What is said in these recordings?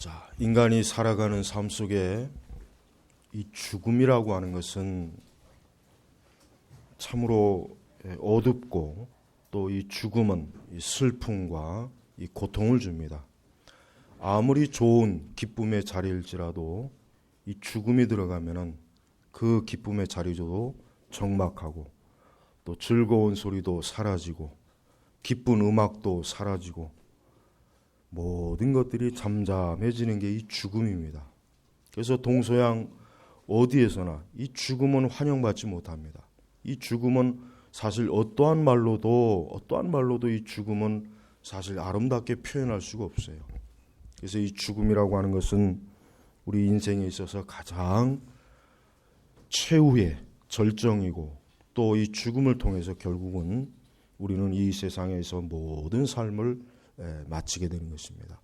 자, 인간이 살아가는 삶 속에 이 죽음이라고 하는 것은 참으로 어둡고 또 이 죽음은 이 슬픔과 이 고통을 줍니다. 아무리 좋은 기쁨의 자리일지라도 이 죽음이 들어가면은 그 기쁨의 자리도 적막하고 또 즐거운 소리도 사라지고 기쁜 음악도 사라지고 모든 것들이 잠잠해지는 게 이 죽음입니다. 그래서 동서양 어디에서나 이 죽음은 환영받지 못합니다. 이 죽음은 사실 어떠한 말로도 이 죽음은 사실 아름답게 표현할 수가 없어요. 그래서 이 죽음이라고 하는 것은 우리 인생에 있어서 가장 최후의 절정이고 또 이 죽음을 통해서 결국은 우리는 이 세상에서 모든 삶을 마치게 되는 것입니다.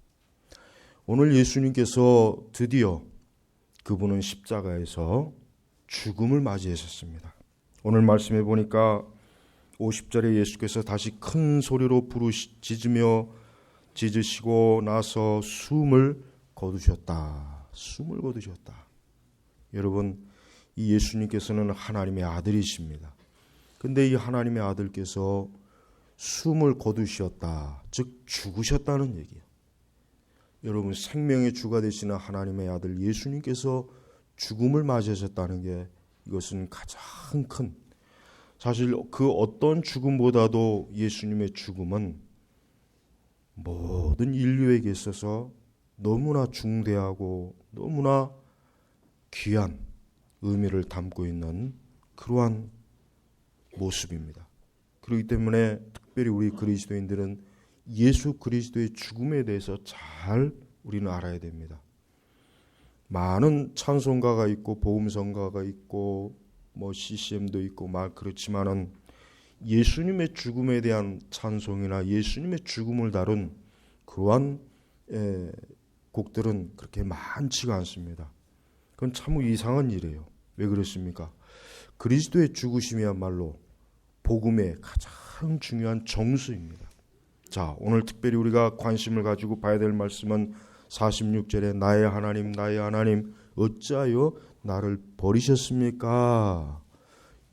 오늘 예수님께서 드디어 그분은 십자가에서 죽음을 맞이하셨습니다. 오늘 말씀해 보니까 50절에 예수께서 다시 큰 소리로 짖으시고 나서 숨을 거두셨다. 숨을 거두셨다. 여러분, 이 예수님께서는 하나님의 아들이십니다. 근데 이 하나님의 아들께서 숨을 거두셨다. 즉 죽으셨다는 얘기예요. 여러분, 생명의 주가 되시는 하나님의 아들 예수님께서 죽음을 맞이하셨다는 게 이것은 가장 큰, 사실 그 어떤 죽음보다도 예수님의 죽음은 모든 인류에게 있어서 너무나 중대하고 너무나 귀한 의미를 담고 있는 그러한 모습입니다. 그렇기 때문에 특별히 우리 그리스도인들은 예수 그리스도의 죽음에 대해서 잘 우리는 알아야 됩니다. 많은 찬송가가 있고 복음성가가 있고 뭐 CCM도 있고 그렇지만은 예수님의 죽음에 대한 찬송이나 예수님의 죽음을 다룬 그러한 곡들은 그렇게 많지가 않습니다. 그건 참 이상한 일이에요. 왜 그렇습니까? 그리스도의 죽으심이야말로 복음의 가장 중요한 정수입니다. 자, 오늘 특별히 우리가 관심을 가지고 봐야 될 말씀은 46절에 나의 하나님 어찌하여 나를 버리셨습니까?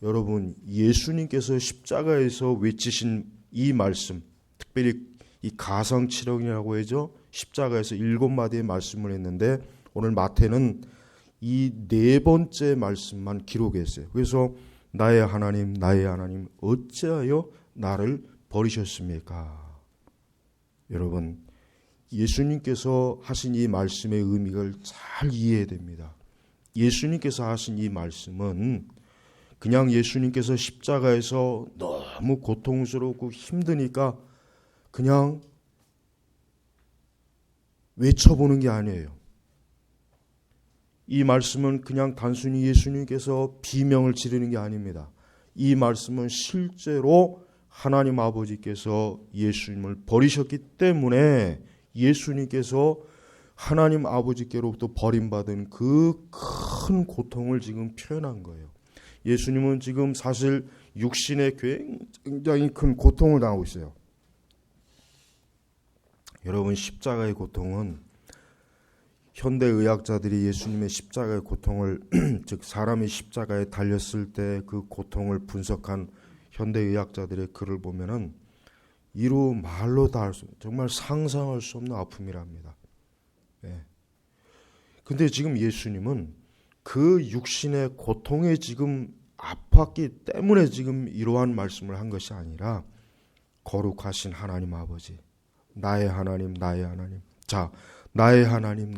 여러분, 예수님께서 십자가에서 외치신 이 말씀, 특별히 이 가성칠언이라고 하죠. 십자가에서 7마디의 말씀을 했는데 오늘 마태는 이 4번째 말씀만 기록했어요. 그래서 나의 하나님 어찌하여 나를 버리셨습니까? 여러분, 예수님께서 하신 이 말씀의 의미를 잘 이해해야 됩니다. 예수님께서 하신 이 말씀은 그냥 예수님께서 십자가에서 너무 고통스럽고 힘드니까 그냥 외쳐보는 게 아니에요. 이 말씀은 그냥 단순히 예수님께서 비명을 지르는 게 아닙니다. 이 말씀은 실제로 하나님 아버지께서 예수님을 버리셨기 때문에 예수님께서 하나님 아버지께로부터 버림받은 그 큰 고통을 지금 표현한 거예요. 예수님은 지금 사실 육신에 굉장히 큰 고통을 당하고 있어요. 여러분, 십자가의 고통은 현대의학자들이 예수님의 십자가의 고통을 즉 사람이 십자가에 달렸을 때 그 고통을 분석한 현대의학자들의 글을 보면은 이루 말로 다 할 수, 정말 상상할 수 없는 아픔이랍니다. 근데 지금 예수님은 그 육신의 고통에 지금 아팠기 때문에 지금 이러한 말씀을 한 것이 아니라 거룩하신 하나님 아버지, 나의 하나님. 자, 나의 하나님,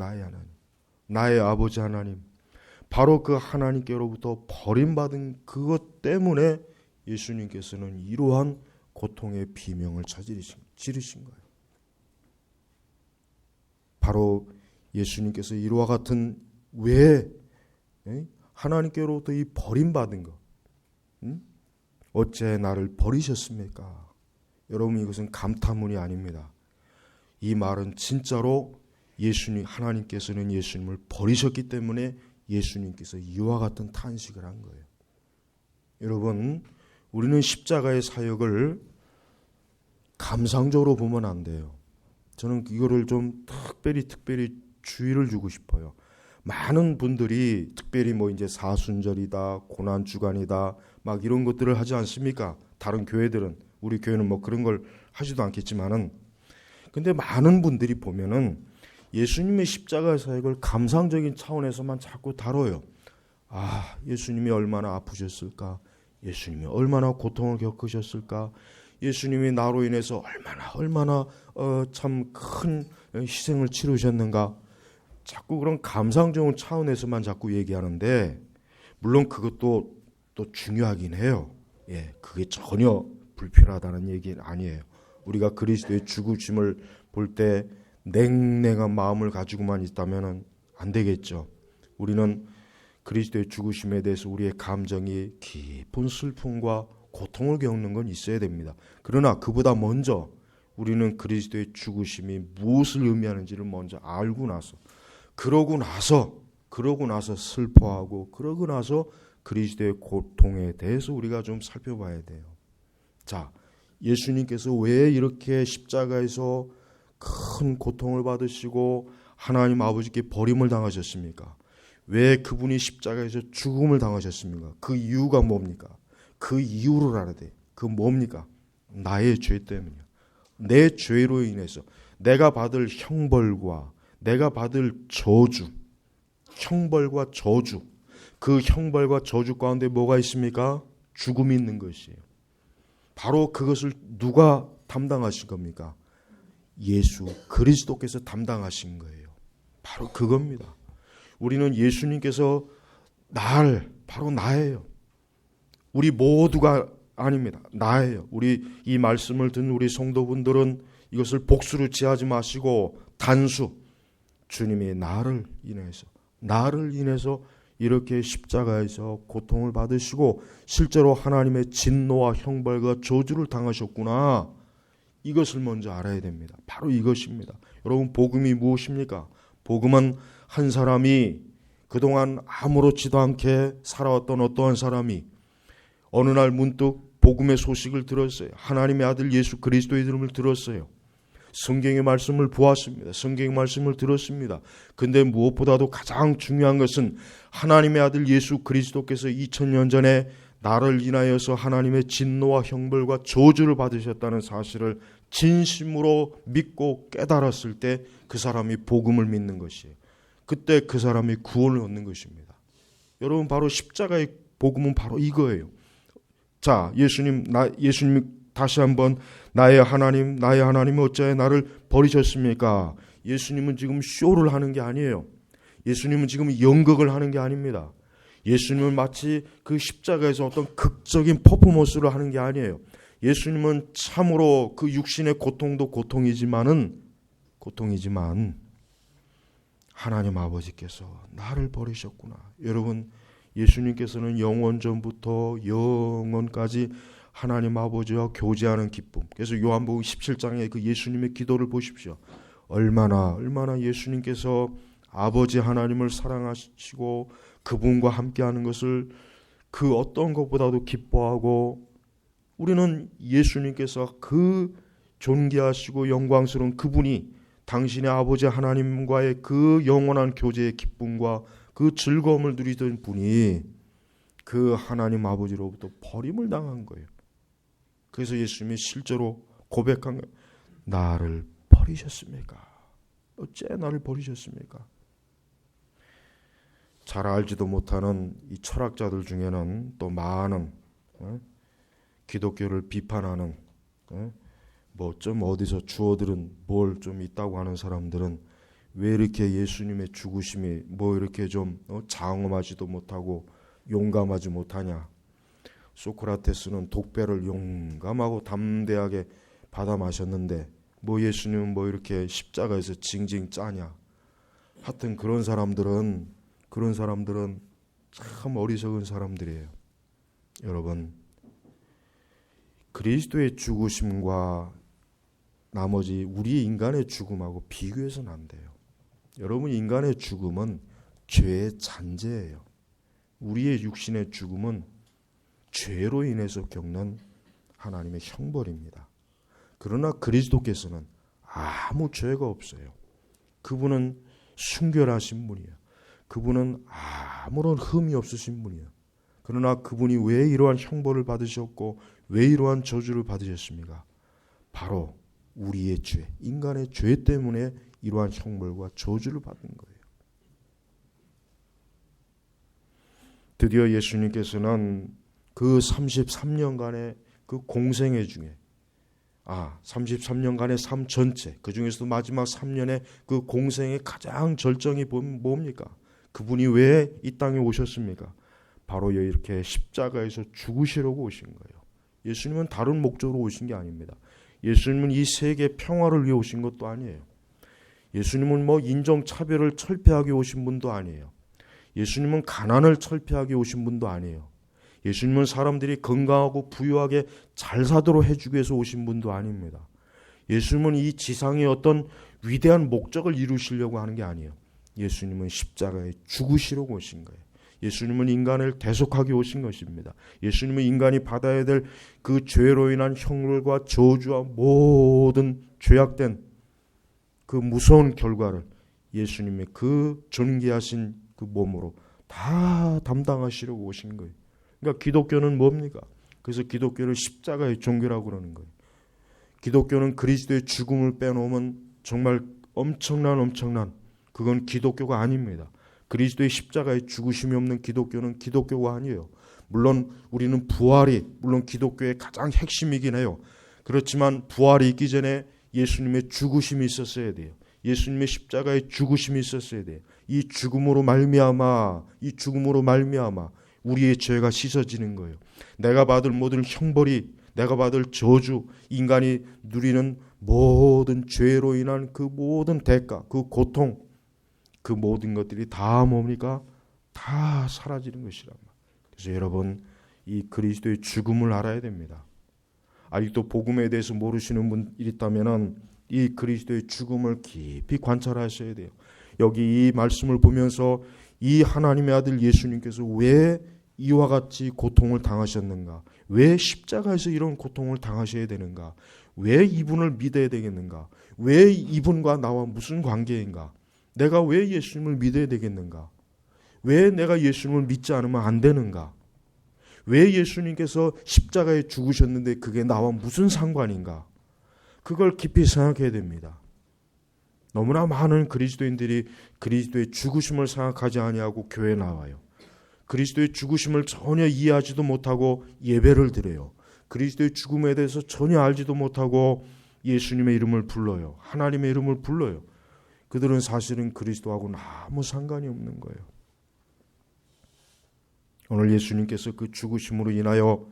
나의 아버지 하나님, 바로 그 하나님께로부터 버림받은 그것 때문에 예수님께서는 이러한 고통의 비명을 지르신 거예요. 바로 예수님께서 이와 같은 왜 하나님께로부터 이 버림받은 것, 어째 나를 버리셨습니까? 여러분, 이것은 감탄문이 아닙니다. 이 말은 진짜로 하나님께서는 예수님을 버리셨기 때문에 예수님께서 이와 같은 탄식을 한 거예요. 여러분, 우리는 십자가의 사역을 감상적으로 보면 안 돼요. 저는 이거를 좀 특별히 주의를 주고 싶어요. 많은 분들이 특별히 뭐 이제 사순절이다, 고난주간이다, 막 이런 것들을 하지 않습니까? 다른 교회들은, 우리 교회는 뭐 그런 걸 하지도 않겠지만은, 근데 많은 분들이 보면은 예수님의 십자가 사역을 감상적인 차원에서만 자꾸 다뤄요. 아, 예수님이 얼마나 아프셨을까? 예수님이 얼마나 고통을 겪으셨을까? 예수님이 나로 인해서 얼마나 참 큰 희생을 치르셨는가? 자꾸 그런 감상적인 차원에서만 자꾸 얘기하는데, 물론 그것도 또 중요하긴 해요. 예, 그게 전혀 불필요하다는 얘기는 아니에요. 우리가 그리스도의 죽으심을 볼 때 냉랭한 마음을 가지고만 있다면 안 되겠죠. 우리는 그리스도의 죽으심에 대해서 우리의 감정이 깊은 슬픔과 고통을 겪는 건 있어야 됩니다. 그러나 그보다 먼저 우리는 그리스도의 죽으심이 무엇을 의미하는지를 먼저 알고 나서, 그러고 나서 슬퍼하고, 그러고 나서 그리스도의 고통에 대해서 우리가 좀 살펴봐야 돼요. 자, 예수님께서 왜 이렇게 십자가에서 큰 고통을 받으시고 하나님 아버지께 버림을 당하셨습니까? 왜 그분이 십자가에서 죽음을 당하셨습니까? 그 이유가 뭡니까? 그 이유를 알아야 돼. 그 뭡니까? 나의 죄 때문이야. 내 죄로 인해서 내가 받을 형벌과 내가 받을 저주, 형벌과 저주, 그 형벌과 저주 가운데 뭐가 있습니까? 죽음이 있는 것이에요. 바로 그것을 누가 담당하신 겁니까? 예수 그리스도께서 담당하신 거예요. 바로 그겁니다. 우리는 예수님께서 바로 나예요. 우리 모두가 아닙니다. 나예요. 우리 이 말씀을 듣는 우리 성도분들은 이것을 복수로 취하지 마시고 단수, 주님이 나를 인해서 이렇게 십자가에서 고통을 받으시고 실제로 하나님의 진노와 형벌과 저주를 당하셨구나. 이것을 먼저 알아야 됩니다. 바로 이것입니다. 여러분, 복음이 무엇입니까? 복음은 한 사람이 그동안 아무렇지도 않게 살아왔던 어떠한 사람이 어느 날 문득 복음의 소식을 들었어요. 하나님의 아들 예수 그리스도의 이름을 들었어요. 성경의 말씀을 보았습니다. 성경의 말씀을 들었습니다. 근데 무엇보다도 가장 중요한 것은 하나님의 아들 예수 그리스도께서 2000년 전에 나를 인하여서 하나님의 진노와 형벌과 저주를 받으셨다는 사실을 진심으로 믿고 깨달았을 때 그 사람이 복음을 믿는 것이에요. 그때 그 사람이 구원을 얻는 것입니다. 여러분, 바로 십자가의 복음은 바로 이거예요. 자, 예수님 다시 한번 나의 하나님 어찌하여 나를 버리셨습니까? 예수님은 지금 쇼를 하는 게 아니에요. 예수님은 지금 연극을 하는 게 아닙니다. 예수님은 마치 그 십자가에서 어떤 극적인 퍼포먼스를 하는 게 아니에요. 예수님은 참으로 그 육신의 고통도 고통이지만 하나님 아버지께서 나를 버리셨구나. 여러분, 예수님께서는 영원 전부터 영원까지 하나님 아버지와 교제하는 기쁨. 그래서 요한복음 17장에 그 예수님의 기도를 보십시오. 얼마나 예수님께서 아버지 하나님을 사랑하시고 그분과 함께하는 것을 그 어떤 것보다도 기뻐하고, 우리는 예수님께서 그 존귀하시고 영광스러운 그분이 당신의 아버지 하나님과의 그 영원한 교제의 기쁨과 그 즐거움을 누리던 분이 그 하나님 아버지로부터 버림을 당한 거예요. 그래서 예수님이 실제로 고백한 거예요. 나를 버리셨습니까? 어째 나를 버리셨습니까? 잘 알지도 못하는 이 철학자들 중에는 또 많은 기독교를 비판하는 뭐 좀 어디서 주어들은 뭘 좀 있다고 하는 사람들은 왜 이렇게 예수님의 죽으심이 뭐 이렇게 좀 장엄하지도 못하고 용감하지 못하냐. 소크라테스는 독배를 용감하고 담대하게 받아 마셨는데 뭐 예수님은 뭐 이렇게 십자가에서 징징 짜냐. 하여튼 그런 사람들은 참 어리석은 사람들이에요. 여러분, 그리스도의 죽으심과 나머지 우리 인간의 죽음하고 비교해서는 안 돼요. 여러분, 인간의 죽음은 죄의 잔재예요. 우리의 육신의 죽음은 죄로 인해서 겪는 하나님의 형벌입니다. 그러나 그리스도께서는 아무 죄가 없어요. 그분은 순결하신 분이에요. 그분은 아무런 흠이 없으신 분이에요. 그러나 그분이 왜 이러한 형벌을 받으셨고 왜 이러한 저주를 받으셨습니까? 바로 우리의 죄, 인간의 죄 때문에 이러한 형벌과 저주를 받은 거예요. 드디어 예수님께서는 그 33년간의 그 공생애 중에 33년간의 삶 전체, 그 중에서도 마지막 3년의 그 공생의 가장 절정이 뭡니까? 그분이 왜 이 땅에 오셨습니까? 바로 이렇게 십자가에서 죽으시려고 오신 거예요. 예수님은 다른 목적으로 오신 게 아닙니다. 예수님은 이 세계 평화를 위해 오신 것도 아니에요. 예수님은 인종차별을 철폐하기 오신 분도 아니에요. 예수님은 가난을 철폐하기 오신 분도 아니에요. 예수님은 사람들이 건강하고 부유하게 잘 사도록 해주기 위해서 오신 분도 아닙니다. 예수님은 이 지상의 어떤 위대한 목적을 이루시려고 하는 게 아니에요. 예수님은 십자가에 죽으시려고 오신 거예요. 예수님은 인간을 대속하기 오신 것입니다. 예수님은 인간이 받아야 될 그 죄로 인한 형벌과 저주와 모든 죄악된 그 무서운 결과를 예수님의 그 존귀하신 그 몸으로 다 담당하시려고 오신 거예요. 그러니까 기독교는 뭡니까? 그래서 기독교를 십자가의 종교라고 그러는 거예요. 기독교는 그리스도의 죽음을 빼놓으면 정말 엄청난 그건 기독교가 아닙니다. 그리스도의 십자가에 죽으심이 없는 기독교는 기독교가 아니에요. 물론 우리는 물론 기독교의 가장 핵심이긴 해요. 그렇지만 부활이 있기 전에 예수님의 죽으심이 있었어야 돼요. 예수님의 십자가의 죽으심이 있었어야 돼요. 이 죽음으로 말미암아 우리의 죄가 씻어지는 거예요. 내가 받을 모든 형벌이, 내가 받을 저주, 인간이 누리는 모든 죄로 인한 그 모든 대가, 그 고통, 그 모든 것들이 다 뭡니까? 다 사라지는 것이란 말이에요. 그래서 여러분, 이 그리스도의 죽음을 알아야 됩니다. 아직도 복음에 대해서 모르시는 분이 있다면 이 그리스도의 죽음을 깊이 관찰하셔야 돼요. 여기 이 말씀을 보면서 이 하나님의 아들 예수님께서 왜 이와 같이 고통을 당하셨는가? 왜 십자가에서 이런 고통을 당하셔야 되는가? 왜 이분을 믿어야 되겠는가? 왜 이분과 나와 무슨 관계인가? 내가 왜 예수님을 믿어야 되겠는가? 왜 내가 예수님을 믿지 않으면 안 되는가? 왜 예수님께서 십자가에 죽으셨는데 그게 나와 무슨 상관인가? 그걸 깊이 생각해야 됩니다. 너무나 많은 그리스도인들이 그리스도의 죽으심을 생각하지 아니하고 교회에 나와요. 그리스도의 죽으심을 전혀 이해하지도 못하고 예배를 드려요. 그리스도의 죽음에 대해서 전혀 알지도 못하고 예수님의 이름을 불러요. 하나님의 이름을 불러요. 그들은 사실은 그리스도하고는 아무 상관이 없는 거예요. 오늘 예수님께서 그 죽으심으로 인하여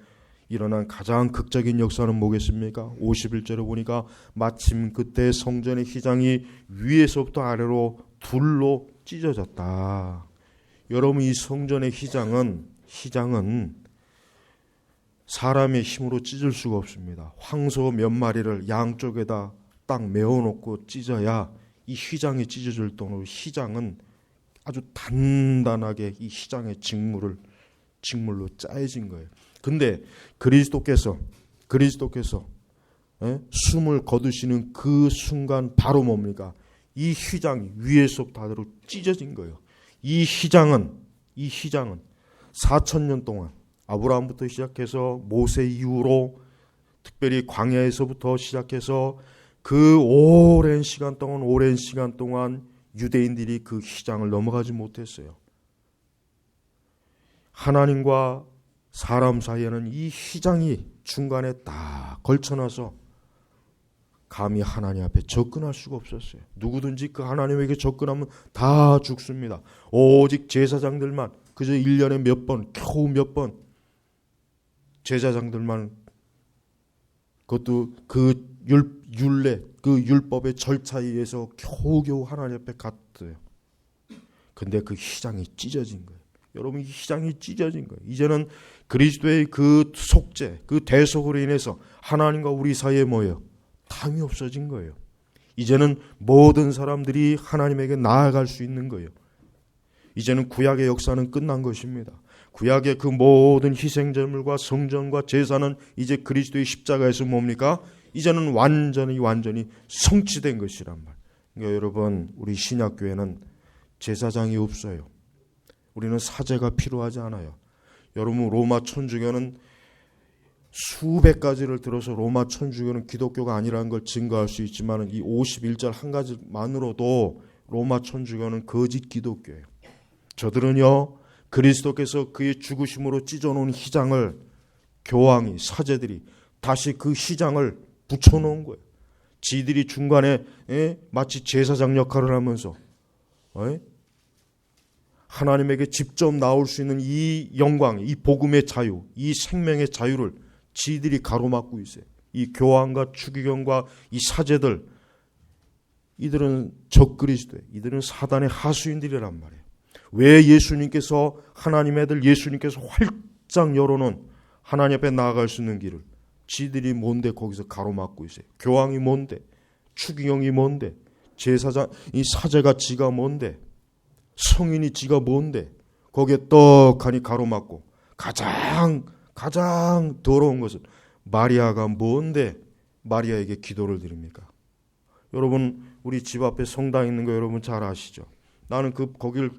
일어난 가장 극적인 역사는 뭐겠습니까? 51절에 보니까 마침 그때 성전의 휘장이 위에서부터 아래로 둘로 찢어졌다. 여러분, 이 성전의 휘장은 사람의 힘으로 찢을 수가 없습니다. 황소 몇 마리를 양쪽에다 딱 메어놓고 찢어야 이 휘장이 찢어질 정도로 휘장은 아주 단단하게 이 휘장의 직물로 짜여진 거예요. 근데 그리스도께서 숨을 거두시는 그 순간 바로 뭡니까? 이 휘장이 위에서부터 아래로 찢어진 거예요. 이 휘장은 4,000년 동안 아브라함부터 시작해서 모세 이후로 특별히 광야에서부터 시작해서 그 오랜 시간 동안 유대인들이 그 휘장을 넘어가지 못했어요. 하나님과 사람 사이에는 이 휘장이 중간에 딱 걸쳐놔서 감히 하나님 앞에 접근할 수가 없었어요. 누구든지 그 하나님에게 접근하면 다 죽습니다. 오직 제사장들만 그저 1년에 겨우 몇 번 제사장들만 그것도 그 율례, 그 율법의 절차에 의해서 겨우겨우 하나님 앞에 갔어요. 근데 그 휘장이 찢어진 거예요. 여러분, 이 휘장이 찢어진 거예요. 이제는 그리스도의 그 속죄, 그 대속으로 인해서 하나님과 우리 사이에 뭐예요? 탐이 없어진 거예요. 이제는 모든 사람들이 하나님에게 나아갈 수 있는 거예요. 이제는 구약의 역사는 끝난 것입니다. 구약의 그 모든 희생제물과 성전과 제사는 이제 그리스도의 십자가에서 뭡니까? 이제는 완전히 성취된 것이란 말. 그러니까 여러분, 우리 신약교회는 제사장이 없어요. 우리는 사제가 필요하지 않아요. 여러분, 로마 천주교는 수백 가지를 들어서 로마 천주교는 기독교가 아니라는 걸 증거할 수 있지만 이 51절 한 가지만으로도 로마 천주교는 거짓 기독교예요. 저들은요, 그리스도께서 그의 죽으심으로 찢어놓은 휘장을 교황이, 사제들이 다시 그 휘장을 붙여놓은 거예요. 지들이 중간에 마치 제사장 역할을 하면서 하나님에게 직접 나올 수 있는 이 영광, 이 복음의 자유, 이 생명의 자유를 지들이 가로막고 있어요. 이 교황과 추기경과 이 사제들, 이들은 적그리스도예요. 이들은 사단의 하수인들이란 말이에요. 왜 예수님께서, 하나님의 아들 예수님께서 활짝 열어놓은 하나님 앞에 나아갈 수 있는 길을 지들이 뭔데 거기서 가로막고 있어요. 교황이 뭔데, 추기경이 뭔데, 제사장 이 사제가 지가 뭔데, 성인이 지가 뭔데, 거기에 떡하니 가로막고 가장 더러운 것은 마리아가 뭔데 마리아에게 기도를 드립니까? 여러분, 우리 집 앞에 성당 있는 거 여러분 잘 아시죠? 나는 거길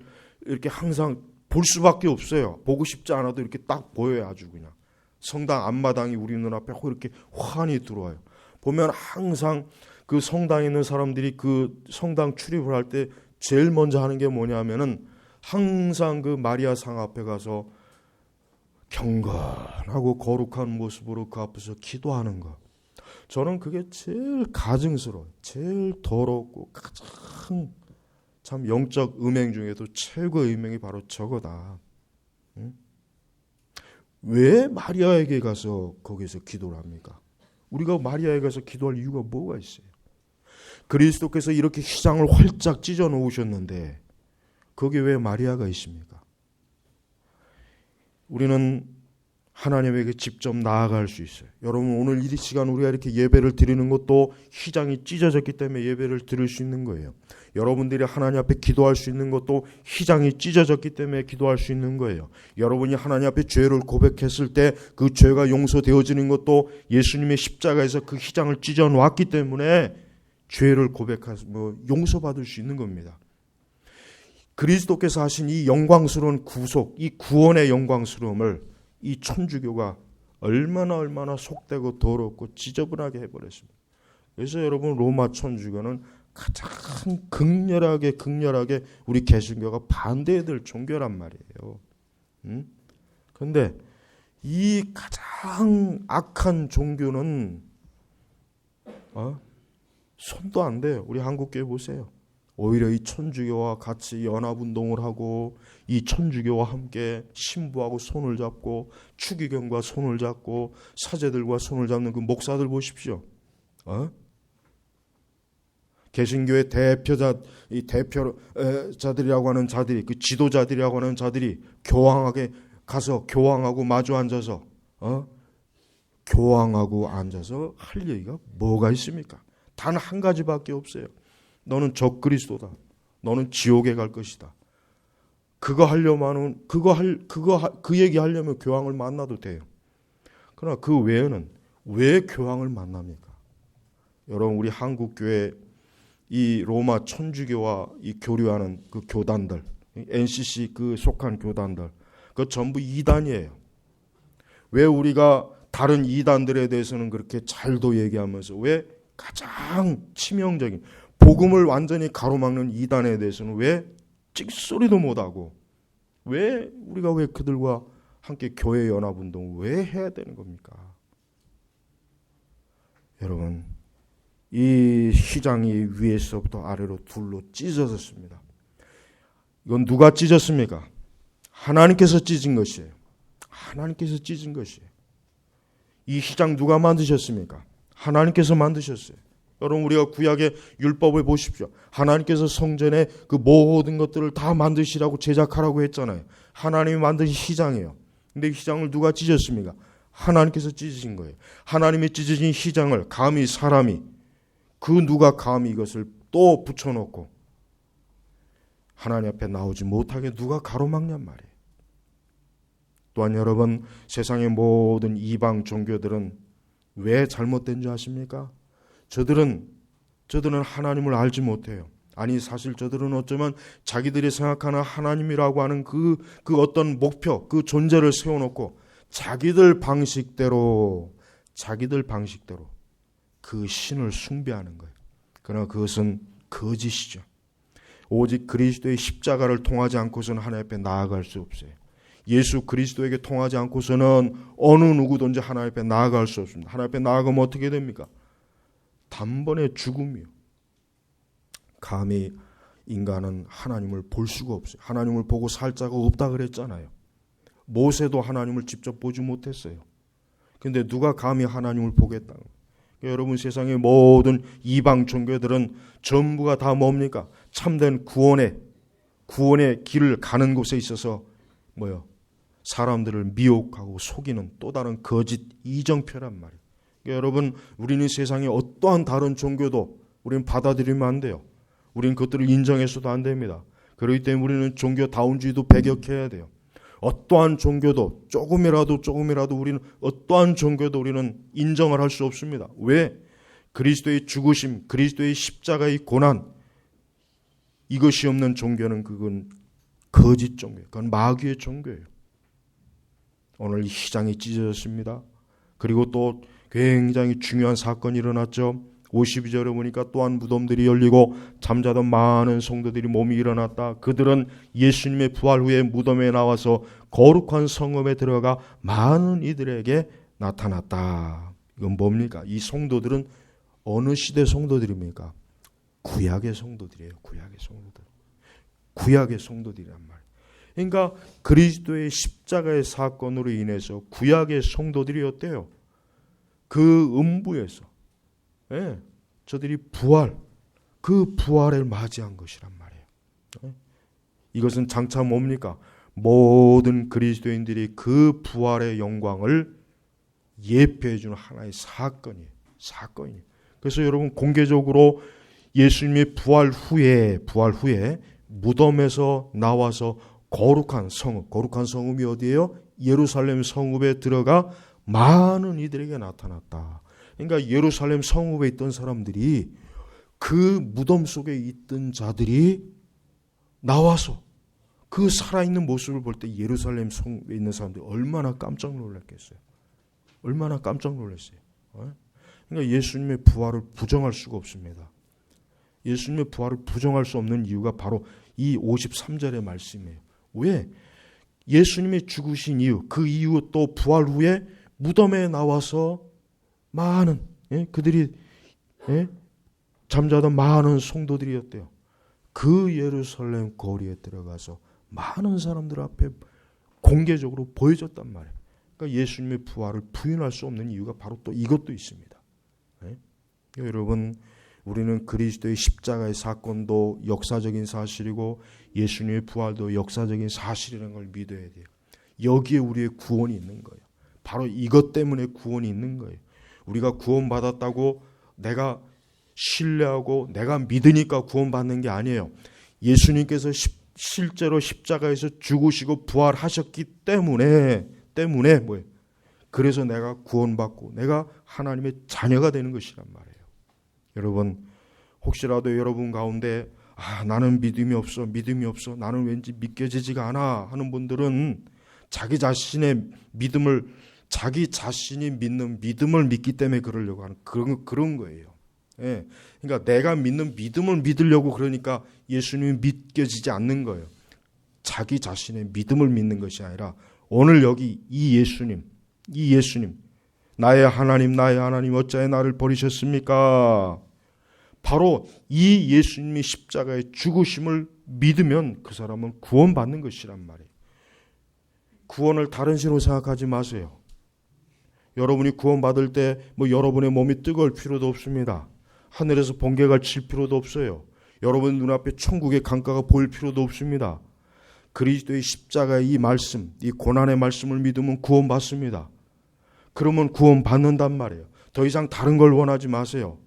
이렇게 항상 볼 수밖에 없어요. 보고 싶지 않아도 이렇게 딱 보여요. 아주 그냥 성당 앞마당이 우리 눈앞에 이렇게 환히 들어와요. 보면 항상 그 성당에 있는 사람들이 그 성당 출입을 할 때 제일 먼저 하는 게 뭐냐면은 항상 그 마리아 상 앞에 가서 경건하고 거룩한 모습으로 그 앞에서 기도하는 것. 저는 그게 제일 가증스러워요. 제일 더럽고 가장 참 영적 음행 중에도 최고의 음행이 바로 저거다. 응? 왜 마리아에게 가서 거기서 기도를 합니까? 우리가 마리아에게 가서 기도할 이유가 뭐가 있어요? 그리스도께서 이렇게 휘장을 활짝 찢어 놓으셨는데 거기에 왜 마리아가 있습니까? 우리는 하나님에게 직접 나아갈 수 있어요. 여러분, 오늘 이 시간 우리가 이렇게 예배를 드리는 것도 휘장이 찢어졌기 때문에 예배를 드릴 수 있는 거예요. 여러분들이 하나님 앞에 기도할 수 있는 것도 휘장이 찢어졌기 때문에 기도할 수 있는 거예요. 여러분이 하나님 앞에 죄를 고백했을 때 그 죄가 용서되어지는 것도 예수님의 십자가에서 그 휘장을 찢어 놓았기 때문에 죄를 고백해서 용서받을 수 있는 겁니다. 그리스도께서 하신 이 영광스러운 구속, 이 구원의 영광스러움을 이 천주교가 얼마나 속되고 더럽고 지저분하게 해버렸습니다. 그래서 여러분, 로마 천주교는 가장 극렬하게 우리 개신교가 반대해야 될 종교란 말이에요. 그런데 이 가장 악한 종교는 손도 안 돼요. 우리 한국교회 보세요. 오히려 이 천주교와 같이 연합운동을 하고 이 천주교와 함께 신부하고 손을 잡고 추기경과 손을 잡고 사제들과 손을 잡는 그 목사들 보십시오. 개신교의 대표자들이라고 하는 자들이, 그 지도자들이라고 하는 자들이 교황하게 가서 교황하고 마주 앉아서 교황하고 앉아서 할 얘기가 뭐가 있습니까? 단 한 가지밖에 없어요. 너는 적그리스도다. 너는 지옥에 갈 것이다. 그 얘기 하려면 교황을 만나도 돼요. 그러나 그 외에는 왜 교황을 만납니까? 여러분, 우리 한국교회 이 로마 천주교와 이 교류하는 그 교단들, NCC 그 속한 교단들, 그 전부 이단이에요. 왜 우리가 다른 이단들에 대해서는 그렇게 잘도 얘기하면서 왜 가장 치명적인 복음을 완전히 가로막는 이단에 대해서는 왜 찍소리도 못하고 우리가 왜 그들과 함께 교회 연합운동을 왜 해야 되는 겁니까? 여러분, 이 휘장이 위에서부터 아래로 둘로 찢어졌습니다. 이건 누가 찢었습니까? 하나님께서 찢은 것이에요. 하나님께서 찢은 것이에요. 이 휘장 누가 만드셨습니까? 하나님께서 만드셨어요. 여러분, 우리가 구약의 율법을 보십시오. 하나님께서 성전에 그 모든 것들을 다 만드시라고 제작하라고 했잖아요. 하나님이 만드신 휘장이에요. 근데 휘장을 누가 찢었습니까? 하나님께서 찢으신 거예요. 하나님이 찢으신 휘장을 감히 사람이, 그 누가 감히 이것을 또 붙여놓고 하나님 앞에 나오지 못하게 누가 가로막냔 말이에요. 또한 여러분, 세상의 모든 이방 종교들은 왜 잘못된 줄 아십니까? 저들은 하나님을 알지 못해요. 아니 사실 저들은 어쩌면 자기들이 생각하는 하나님이라고 하는 그 어떤 목표, 그 존재를 세워놓고 자기들 방식대로 그 신을 숭배하는 거예요. 그러나 그것은 거짓이죠. 오직 그리스도의 십자가를 통하지 않고서는 하나님 앞에 나아갈 수 없어요. 예수 그리스도에게 통하지 않고서는 어느 누구든지 하나님 앞에 나아갈 수 없습니다. 하나님 앞에 나아가면 어떻게 됩니까? 단번에 죽음이요. 감히 인간은 하나님을 볼 수가 없어요. 하나님을 보고 살 자가 없다 그랬잖아요. 모세도 하나님을 직접 보지 못했어요. 근데 누가 감히 하나님을 보겠다고? 여러분, 세상의 모든 이방 종교들은 전부가 다 뭡니까? 참된 구원의 길을 가는 곳에 있어서 뭐요? 사람들을 미혹하고 속이는 또 다른 거짓 이정표란 말이에요. 여러분, 우리는 세상의 어떠한 다른 종교도 우리는 받아들이면 안 돼요. 우리는 그것들을 인정해서도 안 됩니다. 그렇기 때문에 우리는 종교다운주의도 배격해야 돼요. 어떠한 종교도 조금이라도 우리는 어떠한 종교도 우리는 인정을 할 수 없습니다. 왜? 그리스도의 죽으심, 그리스도의 십자가의 고난, 이것이 없는 종교는 그건 거짓 종교예요. 그건 마귀의 종교예요. 오늘 이 시장이 찢어졌습니다. 그리고 또 굉장히 중요한 사건이 일어났죠. 52절에 보니까 또한 무덤들이 열리고 잠자던 많은 성도들이 몸이 일어났다. 그들은 예수님의 부활 후에 무덤에 나와서 거룩한 성읍에 들어가 많은 이들에게 나타났다. 이건 뭡니까? 이 성도들은 어느 시대 성도들입니까? 구약의 성도들이에요. 구약의 성도들이란 말이에요. 그러니까 그리스도의 십자가의 사건으로 인해서 구약의 성도들이 어때요? 그 음부에서 저들이 그 부활을 맞이한 것이란 말이에요. 이것은 장차 뭡니까? 모든 그리스도인들이 그 부활의 영광을 예표해 주는 하나의 사건이에요. 그래서 여러분, 공개적으로 예수님의 부활 후에 무덤에서 나와서 거룩한 성읍이 어디예요? 예루살렘 성읍에 들어가 많은 이들에게 나타났다. 그러니까 예루살렘 성읍에 있던 사람들이, 그 무덤 속에 있던 자들이 나와서 그 살아있는 모습을 볼 때 예루살렘 성읍에 있는 사람들이 얼마나 깜짝 놀랐겠어요. 그러니까 예수님의 부활을 부정할 수가 없습니다. 예수님의 부활을 부정할 수 없는 이유가 바로 이 53절의 말씀이에요. 왜? 예수님이 죽으신 이유, 그 이후 또 부활 후에 무덤에 나와서 많은 그들이 잠자던 많은 성도들이었대요. 그 예루살렘 거리에 들어가서 많은 사람들 앞에 공개적으로 보여줬단 말이에요. 그러니까 예수님의 부활을 부인할 수 없는 이유가 바로 또 이것도 있습니다. 여러분, 우리는 그리스도의 십자가의 사건도 역사적인 사실이고 예수님의 부활도 역사적인 사실이라는 걸 믿어야 돼요. 여기에 우리의 구원이 있는 거예요. 바로 이것 때문에 구원이 있는 거예요. 우리가 구원받았다고 내가 신뢰하고 내가 믿으니까 구원받는 게 아니에요. 예수님께서 실제로 십자가에서 죽으시고 부활하셨기 때문에 뭐예요? 그래서 내가 구원받고 내가 하나님의 자녀가 되는 것이란 말이에요. 여러분, 혹시라도 여러분 가운데 나는 믿음이 없어, 나는 왠지 믿겨지지가 않아 하는 분들은 자기 자신의 믿음을, 자기 자신이 믿는 믿음을 믿기 때문에 그러려고 하는 그런 거예요. 그러니까 내가 믿는 믿음을 믿으려고 그러니까 예수님이 믿겨지지 않는 거예요. 자기 자신의 믿음을 믿는 것이 아니라 오늘 여기 이 예수님, 나의 하나님 어찌하여 나를 버리셨습니까? 바로 이 예수님이 십자가의 죽으심을 믿으면 그 사람은 구원받는 것이란 말이에요. 구원을 다른 식으로 생각하지 마세요. 여러분이 구원받을 때 여러분의 몸이 뜨거울 필요도 없습니다. 하늘에서 번개가 칠 필요도 없어요. 여러분 눈앞에 천국의 강가가 보일 필요도 없습니다. 그리스도의 십자가의 이 말씀, 이 고난의 말씀을 믿으면 구원받습니다. 그러면 구원받는단 말이에요. 더 이상 다른 걸 원하지 마세요.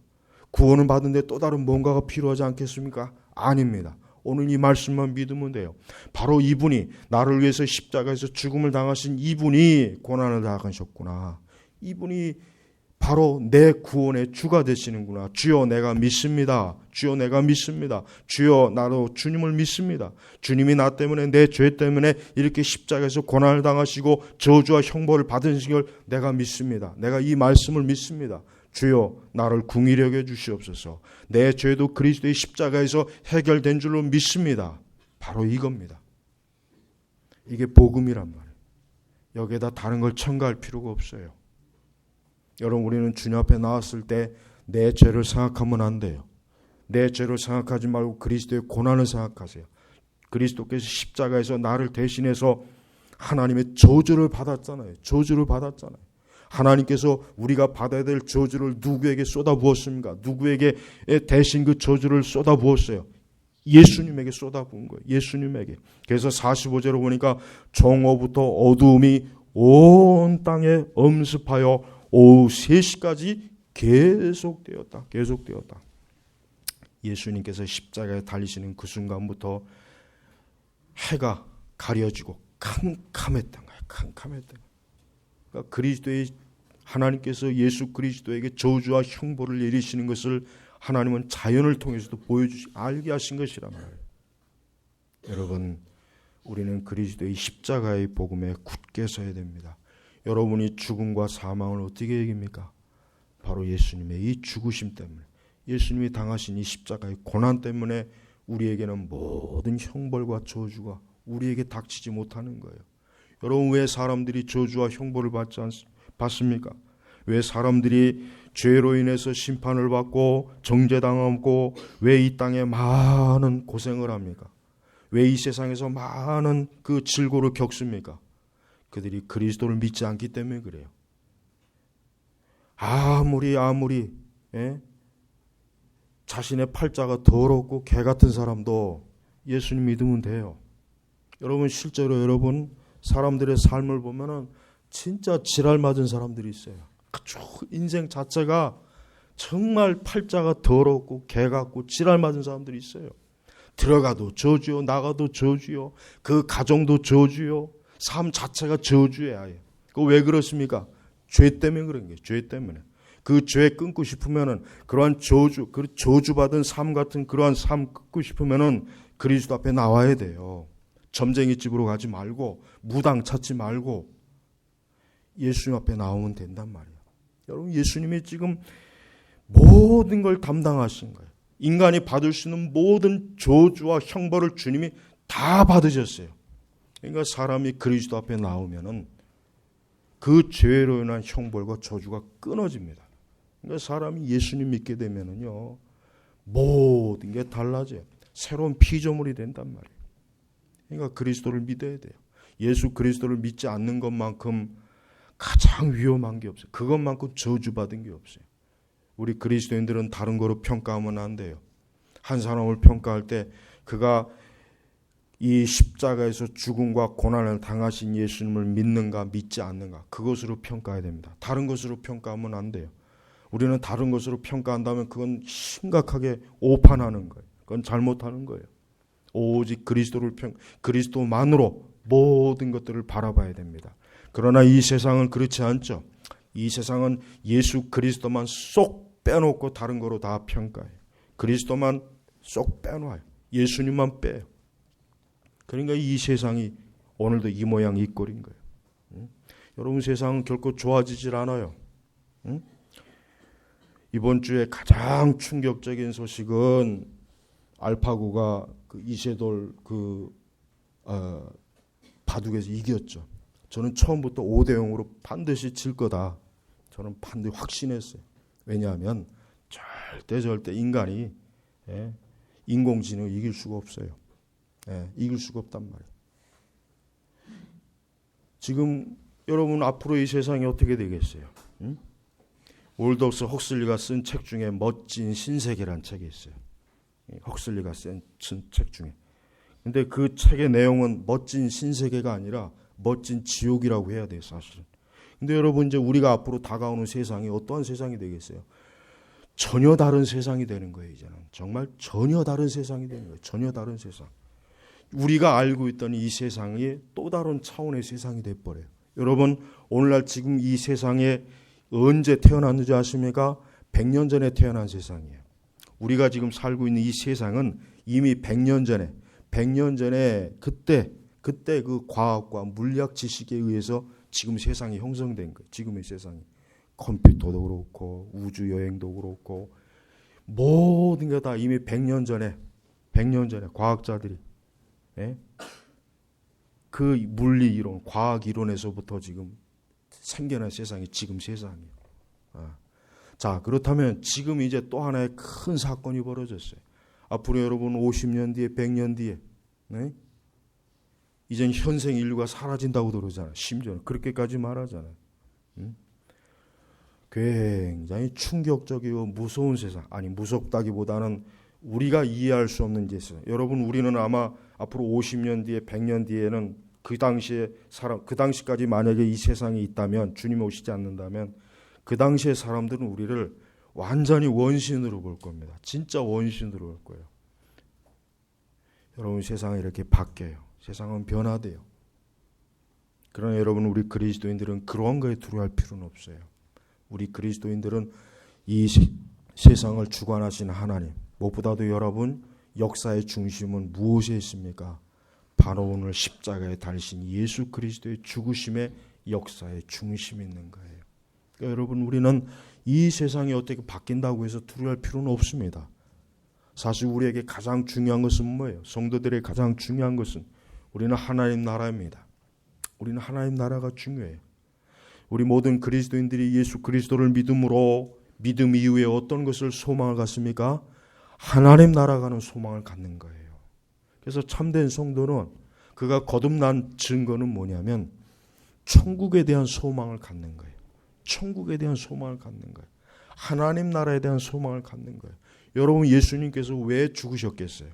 구원을 받는데 또 다른 뭔가가 필요하지 않겠습니까? 아닙니다. 오늘 이 말씀만 믿으면 돼요. 바로 이분이, 나를 위해서 십자가에서 죽음을 당하신 이분이 고난을 당하셨구나. 이분이 바로 내 구원의 주가 되시는구나. 주여 내가 믿습니다. 주여 내가 믿습니다. 주여 나도 주님을 믿습니다. 주님이 나 때문에 내 죄 때문에 이렇게 십자가에서 고난을 당하시고 저주와 형벌을 받으신 걸 내가 믿습니다. 내가 이 말씀을 믿습니다. 주여 나를 긍휼히 여겨 주시옵소서. 내 죄도 그리스도의 십자가에서 해결된 줄로 믿습니다. 바로 이겁니다. 이게 복음이란 말이에요. 여기에다 다른 걸 첨가할 필요가 없어요. 여러분, 우리는 주님 앞에 나왔을 때 내 죄를 생각하면 안 돼요. 내 죄를 생각하지 말고 그리스도의 고난을 생각하세요. 그리스도께서 십자가에서 나를 대신해서 하나님의 저주를 받았잖아요. 저주를 받았잖아요. 하나님께서 우리가 받아야 될 저주를 누구에게 쏟아부었습니까? 누구에게 대신 그 저주를 쏟아부었어요? 예수님에게 쏟아부은 거예요. 예수님에게. 그래서 45절로 보니까 정오부터 어두움이 온 땅에 엄습하여 오후 3시까지 계속되었다. 계속되었다. 예수님께서 십자가에 달리시는 그 순간부터 해가 가려지고 캄캄했던 거예요. 캄캄했던 거예요. 그러니까 그리스도의 하나님께서 예수 그리스도에게 저주와 형벌을 내리시는 것을 하나님은 자연을 통해서도 알게 하신 것이란 말이에요. 여러분, 우리는 그리스도의 십자가의 복음에 굳게 서야 됩니다. 여러분이 죽음과 사망을 어떻게 이깁니까? 바로 예수님의 이 죽으심 때문에, 예수님이 당하신 이 십자가의 고난 때문에 우리에게는 모든 형벌과 저주가 우리에게 닥치지 못하는 거예요. 여러분, 왜 사람들이 저주와 형벌을 받습니까? 왜 사람들이 죄로 인해서 심판을 받고 정죄당하고 왜 이 땅에 많은 고생을 합니까? 왜 이 세상에서 많은 그 질고를 겪습니까? 그들이 그리스도를 믿지 않기 때문에 그래요. 아무리 자신의 팔자가 더럽고 개 같은 사람도 예수님 믿으면 돼요. 여러분, 실제로 여러분 사람들의 삶을 보면은 진짜 지랄 맞은 사람들이 있어요. 아주 인생 자체가 정말 팔자가 더럽고 개 같고 지랄 맞은 사람들이 있어요. 들어가도 저주요, 나가도 저주요, 그 가정도 저주요, 삶 자체가 저주예요. 아예. 그 왜 그렇습니까? 죄 때문에 그런 거예요. 죄 때문에. 그 죄 끊고 싶으면은 그러한 저주, 그 저주받은 삶 같은 그러한 삶 끊고 싶으면은 그리스도 앞에 나와야 돼요. 점쟁이 집으로 가지 말고 무당 찾지 말고 예수님 앞에 나오면 된단 말이에요. 여러분, 예수님이 지금 모든 걸 담당하신 거예요. 인간이 받을 수 있는 모든 저주와 형벌을 주님이 다 받으셨어요. 그러니까 사람이 그리스도 앞에 나오면은 그 죄로 인한 형벌과 저주가 끊어집니다. 그러니까 사람이 예수님 믿게 되면은요, 모든 게 달라져요. 새로운 피조물이 된단 말이에요. 그러니까 그리스도를 믿어야 돼요. 예수 그리스도를 믿지 않는 것만큼 가장 위험한 게 없어요. 그것만큼 저주받은 게 없어요. 우리 그리스도인들은 다른 거로 평가하면 안 돼요. 한 사람을 평가할 때 그가 이 십자가에서 죽음과 고난을 당하신 예수님을 믿는가 믿지 않는가, 그것으로 평가해야 됩니다. 다른 것으로 평가하면 안 돼요. 우리는 다른 것으로 평가한다면 그건 심각하게 오판하는 거예요. 그건 잘못하는 거예요. 오직 그리스도만으로 모든 것들을 바라봐야 됩니다. 그러나 이 세상은 그렇지 않죠. 이 세상은 예수 그리스도만 쏙 빼놓고 다른 거로 다 평가해요. 그리스도만 쏙 빼놔요. 예수님만 빼요. 그러니까 이 세상이 오늘도 이 모양 이 꼴인 거예요. 여러분, 세상은 결코 좋아지질 않아요. 이번 주에 가장 충격적인 소식은 알파고가 그 이세돌 바둑에서 이겼죠. 저는 처음부터 5대0으로 반드시 질 거다. 저는 반드시 확신했어요. 왜냐하면 절대 인간이 인공지능을 이길 수가 없어요. 이길 수가 없단 말이에요. 지금 여러분, 앞으로 이 세상이 어떻게 되겠어요? 올덕스 헉슬리가 쓴 책 중에 멋진 신세계라는 책이 있어요. 헉슬리가 쓴 책 중에. 근데 그 책의 내용은 멋진 신세계가 아니라 멋진 지옥이라고 해야 돼요, 사실은. 근데 여러분, 이제 우리가 앞으로 다가오는 세상이 어떠한 세상이 되겠어요? 전혀 다른 세상이 되는 거예요, 이제는. 정말 전혀 다른 세상이 되는 거예요. 전혀 다른 세상. 우리가 알고 있던 이 세상이 또 다른 차원의 세상이 돼버려요. 여러분, 오늘날 지금 이 세상에 언제 태어났는지 아십니까? 100년 전에 태어난 세상이에요. 우리가 지금 살고 있는 이 세상은 이미 100년 전에 그때 그 과학과 물리학 지식에 의해서 지금 세상이 형성된 거예요. 지금의 세상이. 컴퓨터도 그렇고 우주 여행도 그렇고 모든 게 다 이미 100년 전에 과학자들이 그 물리 이론, 과학 이론에서부터 지금 생겨난 세상이 지금 세상이에요. 자, 그렇다면 지금 이제 또 하나의 큰 사건이 벌어졌어요. 앞으로 여러분 50년 뒤에 100년 뒤에 이젠 현생 인류가 사라진다고 그러잖아요. 심지어는 그렇게까지 말하잖아요. 굉장히 충격적이고 무서운 세상. 아니 무섭다기보다는 우리가 이해할 수 없는 세상. 여러분 우리는 아마 앞으로 50년 뒤에 100년 뒤에는 그 당시까지 만약에 이 세상이 있다면 주님 오시지 않는다면 그 당시의 사람들은 우리를 완전히 원신으로 볼 겁니다. 진짜 원신으로 볼 거예요. 여러분 세상이 이렇게 바뀌어요. 세상은 변화돼요. 그러나 여러분 우리 그리스도인들은 그런 거에 두려워할 필요는 없어요. 우리 그리스도인들은 이 세상을 주관하신 하나님, 무엇보다도 여러분 역사의 중심은 무엇에 있습니까? 바로 오늘 십자가에 달리신 예수 그리스도의 죽으심의 역사의 중심에 있는 거예요. 그러니까 여러분 우리는 이 세상이 어떻게 바뀐다고 해서 두려워할 필요는 없습니다. 사실 우리에게 가장 중요한 것은 뭐예요? 성도들의 가장 중요한 것은 우리는 하나님 나라입니다. 우리는 하나님 나라가 중요해요. 우리 모든 그리스도인들이 예수 그리스도를 믿음으로 믿음 이후에 어떤 것을 소망을 갖습니까? 하나님 나라 가는 소망을 갖는 거예요. 그래서 참된 성도는 그가 거듭난 증거는 뭐냐면 천국에 대한 소망을 갖는 거예요. 천국에 대한 소망을 갖는 거예요. 하나님 나라에 대한 소망을 갖는 거예요. 여러분 예수님께서 왜 죽으셨겠어요?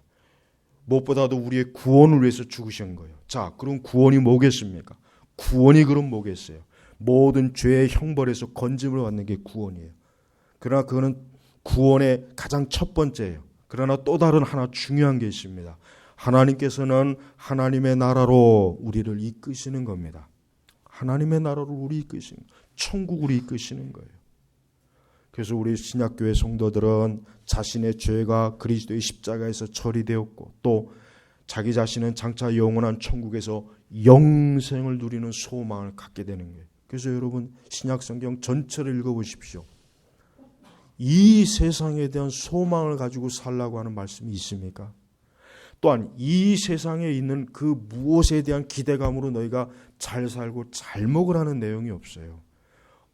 무엇보다도 우리의 구원을 위해서 죽으신 거예요. 자, 그럼 구원이 뭐겠습니까? 구원이 그럼 뭐겠어요? 모든 죄의 형벌에서 건짐을 받는 게 구원이에요. 그러나 그거는 구원의 가장 첫 번째예요. 그러나 또 다른 하나 중요한 게 있습니다. 하나님께서는 하나님의 나라로 우리를 이끄시는 겁니다. 하나님의 나라로 우리 이끄시는 거예요. 천국으로 이끄시는 거예요. 그래서 우리 신약교회 성도들은 자신의 죄가 그리스도의 십자가에서 처리되었고 또 자기 자신은 장차 영원한 천국에서 영생을 누리는 소망을 갖게 되는 거예요. 그래서 여러분 신약성경 전체를 읽어보십시오. 이 세상에 대한 소망을 가지고 살라고 하는 말씀이 있습니까? 또한 이 세상에 있는 그 무엇에 대한 기대감으로 너희가 잘 살고 잘 먹으라는 내용이 없어요.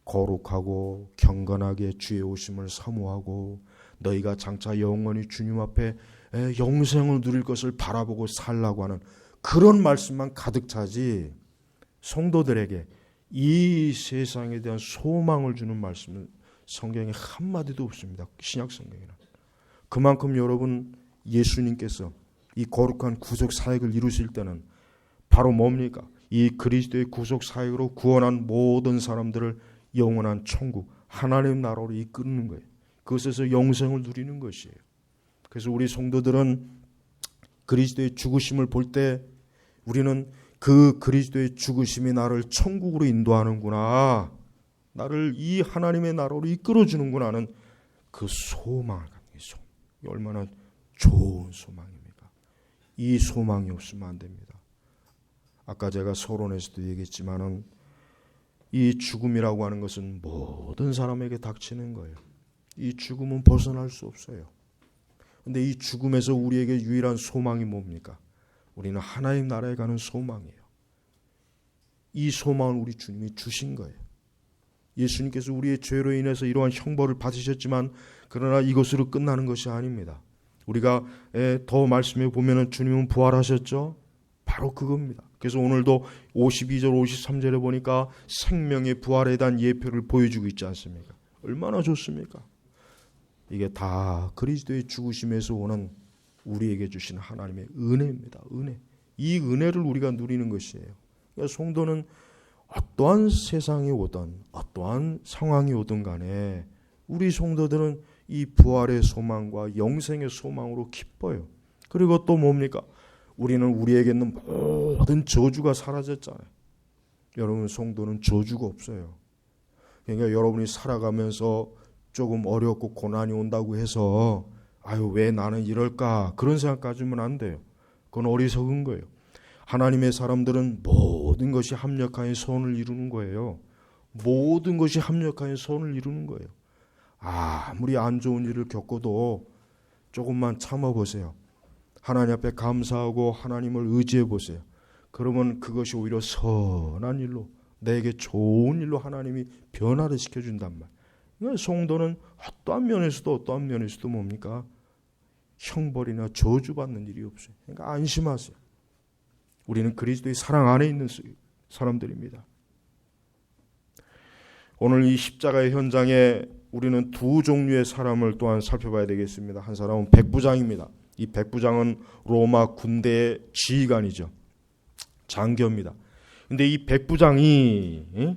거룩하고 경건하게 주의 오심을 사모하고 너희가 장차 영원히 주님 앞에 영생을 누릴 것을 바라보고 살라고 하는 그런 말씀만 가득 차지 성도들에게 이 세상에 대한 소망을 주는 말씀은 성경에 한마디도 없습니다. 신약 성경에는. 그만큼 여러분 예수님께서 이 거룩한 구속 사역을 이루실 때는 바로 뭡니까? 이 그리스도의 구속 사역으로 구원한 모든 사람들을 영원한 천국 하나님 나라로 이끄는 거예요. 그것에서 영생을 누리는 것이에요. 그래서 우리 성도들은 그리스도의 죽으심을 볼 때 우리는 그 그리스도의 죽으심이 나를 천국으로 인도하는구나, 나를 이 하나님의 나라로 이끌어주는구나 하는 그 소망을 갖는 거예요. 얼마나 좋은 소망입니까? 이 소망이 없으면 안 됩니다. 아까 제가 서론에서도 얘기했지만은 이 죽음이라고 하는 것은 모든 사람에게 닥치는 거예요. 이 죽음은 벗어날 수 없어요. 그런데 이 죽음에서 우리에게 유일한 소망이 뭡니까? 우리는 하나님 나라에 가는 소망이에요. 이 소망을 우리 주님이 주신 거예요. 예수님께서 우리의 죄로 인해서 이러한 형벌을 받으셨지만 그러나 이것으로 끝나는 것이 아닙니다. 우리가 더 말씀해 보면은 주님은 부활하셨죠? 바로 그겁니다. 그래서 오늘도 52절 53절에 보니까 생명의 부활에 대한 예표를 보여주고 있지 않습니까? 얼마나 좋습니까? 이게 다 그리스도의 죽으심에서 오는 우리에게 주신 하나님의 은혜입니다. 은혜. 이 은혜를 우리가 누리는 것이에요. 그러니까 성도는 어떠한 세상이 오든 어떠한 상황이 오든 간에 우리 성도들은 이 부활의 소망과 영생의 소망으로 기뻐요. 그리고 또 뭡니까? 우리는 우리에게 있는 모든 저주가 사라졌잖아요. 여러분 성도는 저주가 없어요. 그러니까 여러분이 살아가면서 조금 어렵고 고난이 온다고 해서 아유 왜 나는 이럴까 그런 생각 가지면 안 돼요. 그건 어리석은 거예요. 하나님의 사람들은 모든 것이 합력하여 선을 이루는 거예요. 모든 것이 합력하여 선을 이루는 거예요. 아무리 안 좋은 일을 겪어도 조금만 참아보세요. 하나님 앞에 감사하고 하나님을 의지해 보세요. 그러면 그것이 오히려 선한 일로, 내게 좋은 일로 하나님이 변화를 시켜준단 말이에요. 그러니까 성도는 어떠한 면에서도 뭡니까? 형벌이나 저주받는 일이 없어요. 그러니까 안심하세요. 우리는 그리스도의 사랑 안에 있는 사람들입니다. 오늘 이 십자가의 현장에 우리는 두 종류의 사람을 또한 살펴봐야 되겠습니다. 한 사람은 백부장입니다. 이 백부장은 로마 군대의 지휘관이죠. 장교입니다. 근데 이 백부장이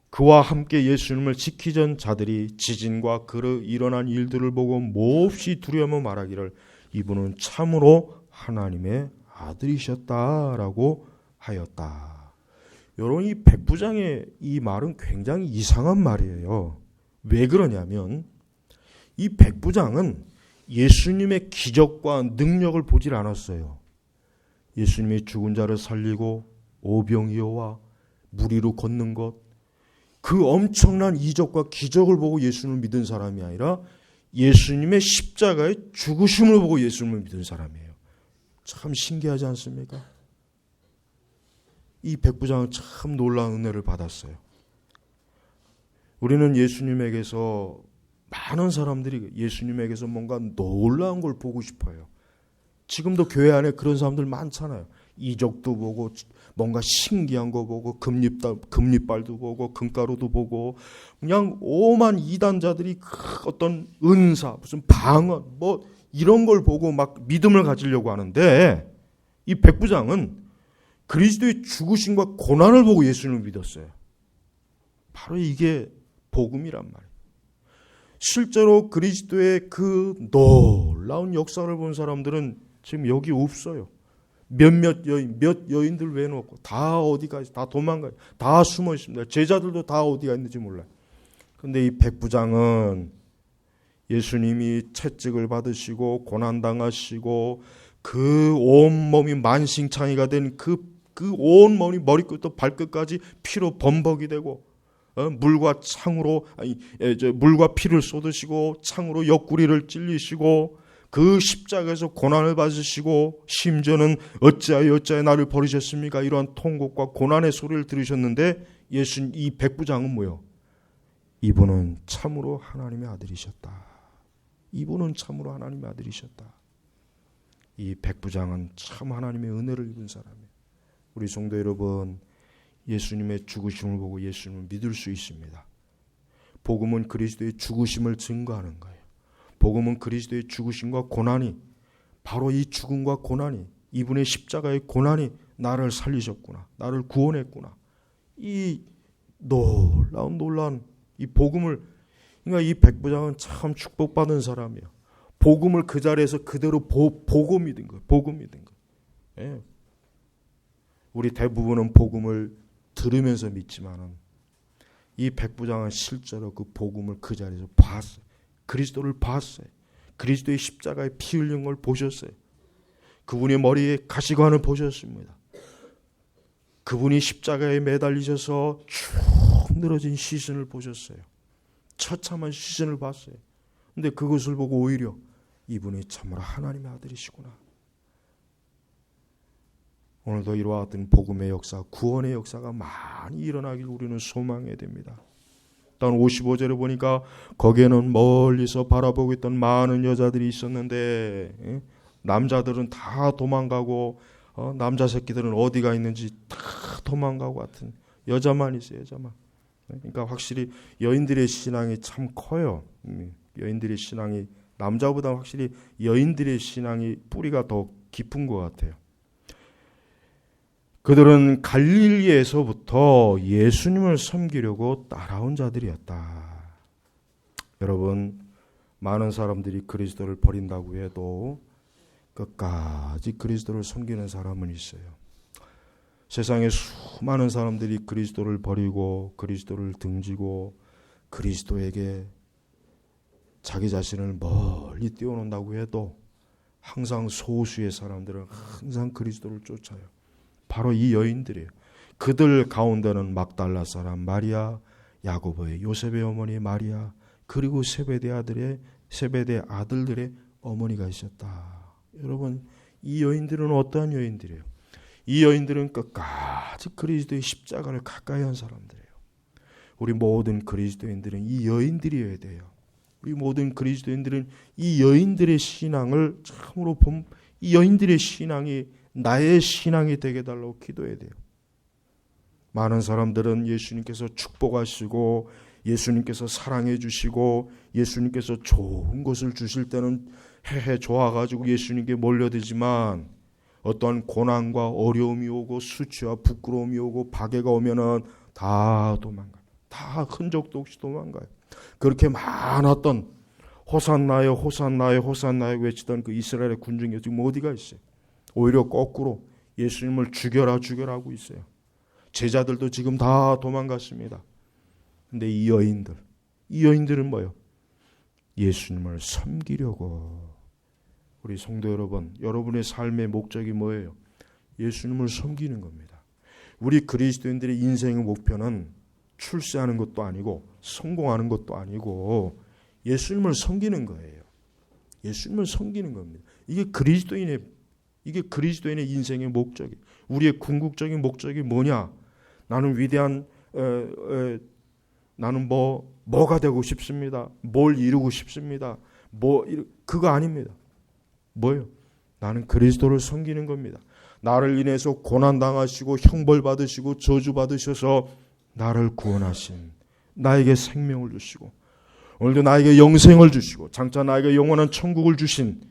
그와 함께 예수님을 지키던 자들이 지진과 그로 일어난 일들을 보고 몹시 두려워 말하기를 이분은 참으로 하나님의 아들이셨다라고 하였다. 여러분, 이 백부장의 이 말은 굉장히 이상한 말이에요. 왜 그러냐면 이 백부장은 예수님의 기적과 능력을 보질 않았어요. 예수님이 죽은 자를 살리고 오병이어와 물 위로 걷는 것, 그 엄청난 이적과 기적을 보고 예수님을 믿은 사람이 아니라 예수님의 십자가의 죽으심을 보고 예수님을 믿은 사람이에요. 참 신기하지 않습니까? 이 백부장은 참 놀라운 은혜를 받았어요. 우리는 예수님에게서 많은 사람들이 예수님에게서 뭔가 놀라운 걸 보고 싶어요. 지금도 교회 안에 그런 사람들 많잖아요. 이적도 보고 뭔가 신기한 거 보고 금리빨도 보고 금가루도 보고 그냥 오만 이단자들이 어떤 은사 무슨 방언 뭐 이런 걸 보고 막 믿음을 가지려고 하는데 이 백부장은 그리스도의 죽으심과 고난을 보고 예수님을 믿었어요. 바로 이게 복음이란 말이에요. 실제로 그리스도의 그 놀라운 역사를 본 사람들은 지금 여기 없어요. 몇 여인들 외놓고 다 어디가 다 도망가요. 다 숨어 있습니다. 제자들도 다 어디가 있는지 몰라요. 그런데 이 백부장은 예수님이 채찍을 받으시고 고난당하시고 그 온몸이 만신창이가 된 그 온몸이 머리끝부터 발끝까지 피로 범벅이 되고 물과 피를 쏟으시고 창으로 옆구리를 찌르시고 그 십자가에서 고난을 받으시고 심지어는 어찌하여 나를 버리셨습니까? 이러한 통곡과 고난의 소리를 들으셨는데 이 백부장은 뭐요? 이분은 참으로 하나님의 아들이셨다. 이분은 참으로 하나님의 아들이셨다. 이 백부장은 참 하나님의 은혜를 입은 사람이에요. 우리 성도 여러분, 예수님의 죽으심을 보고 예수님을 믿을 수 있습니다. 복음은 그리스도의 죽으심을 증거하는 거예요. 복음은 그리스도의 죽으심과 고난이, 바로 이 죽음과 고난이, 이분의 십자가의 고난이 나를 살리셨구나, 나를 구원했구나. 이 놀라운 이 복음을, 그러니까 이 백부장은 참 축복받은 사람이에요. 복음을 그 자리에서 그대로 보고 믿은 거예요. 보고 믿은 거예요. 예. 우리 대부분은 복음을 들으면서 믿지만은 이 백부장은 실제로 그 복음을 그 자리에서 봤어요. 그리스도를 봤어요. 그리스도의 십자가에 피 흘린 걸 보셨어요. 그분의 머리에 가시관을 보셨습니다. 그분이 십자가에 매달리셔서 쭉 늘어진 시신을 보셨어요. 처참한 시신을 봤어요. 근데 그것을 보고 오히려 이분이 참으로 하나님의 아들이시구나. 오늘도 이와 같은 복음의 역사, 구원의 역사가 많이 일어나길 우리는 소망해야 됩니다. 일단 55절에 보니까 거기에는 멀리서 바라보고 있던 많은 여자들이 있었는데 남자들은 다 도망가고 남자 새끼들은 어디가 있는지 다 도망가고 같은 여자만 있어요. 여자만. 그러니까 확실히 여인들의 신앙이 참 커요. 여인들의 신앙이 남자보다 확실히 여인들의 신앙이 뿌리가 더 깊은 것 같아요. 그들은 갈릴리에서부터 예수님을 섬기려고 따라온 자들이었다. 여러분, 많은 사람들이 그리스도를 버린다고 해도 끝까지 그리스도를 섬기는 사람은 있어요. 세상에 수많은 사람들이 그리스도를 버리고 그리스도를 등지고 그리스도에게 자기 자신을 멀리 띄워놓는다고 해도 항상 소수의 사람들은 항상 그리스도를 쫓아요. 바로 이 여인들이에요. 그들 가운데는 막달라 사람 마리아, 야고보의 요셉의 어머니 마리아, 그리고 세베대 아들들의 어머니가 있었다. 여러분, 이 여인들은 어떠한 여인들이에요? 이 여인들은 끝까지 그리스도의 십자가를 가까이 한 사람들이에요. 우리 모든 그리스도인들은 이 여인들이어야 돼요. 우리 모든 그리스도인들은 이 여인들의 신앙을 참으로 이 여인들의 신앙이 나의 신앙이 되게 달라고 기도해야 돼요. 많은 사람들은 예수님께서 축복하시고 예수님께서 사랑해 주시고 예수님께서 좋은 것을 주실 때는 헤헤 좋아가지고 예수님께 몰려들지만 어떠한 고난과 어려움이 오고 수치와 부끄러움이 오고 박해가 오면은 다 도망가요. 다 흔적도 없이 도망가요. 그렇게 많았던 호산나요 호산나요 호산나요 외치던 그 이스라엘의 군중이 지금 어디가 있어요? 오히려 거꾸로 예수님을 죽여라 죽여라 하고 있어요. 제자들도 지금 다 도망갔습니다. 근데 이 여인들은 뭐예요? 예수님을 섬기려고. 우리 성도 여러분, 여러분의 삶의 목적이 뭐예요? 예수님을 섬기는 겁니다. 우리 그리스도인들의 인생의 목표는 출세하는 것도 아니고 성공하는 것도 아니고 예수님을 섬기는 거예요. 예수님을 섬기는 겁니다. 이게 그리스도인의 인생의 목적이. 우리의 궁극적인 목적이 뭐냐? 나는 위대한 나는 뭐가 되고 싶습니다. 뭘 이루고 싶습니다. 그거 아닙니다. 뭐예요? 나는 그리스도를 섬기는 겁니다. 나를 인해서 고난당하시고 형벌받으시고 저주받으셔서 나를 구원하신, 나에게 생명을 주시고 오늘도 나에게 영생을 주시고 장차 나에게 영원한 천국을 주신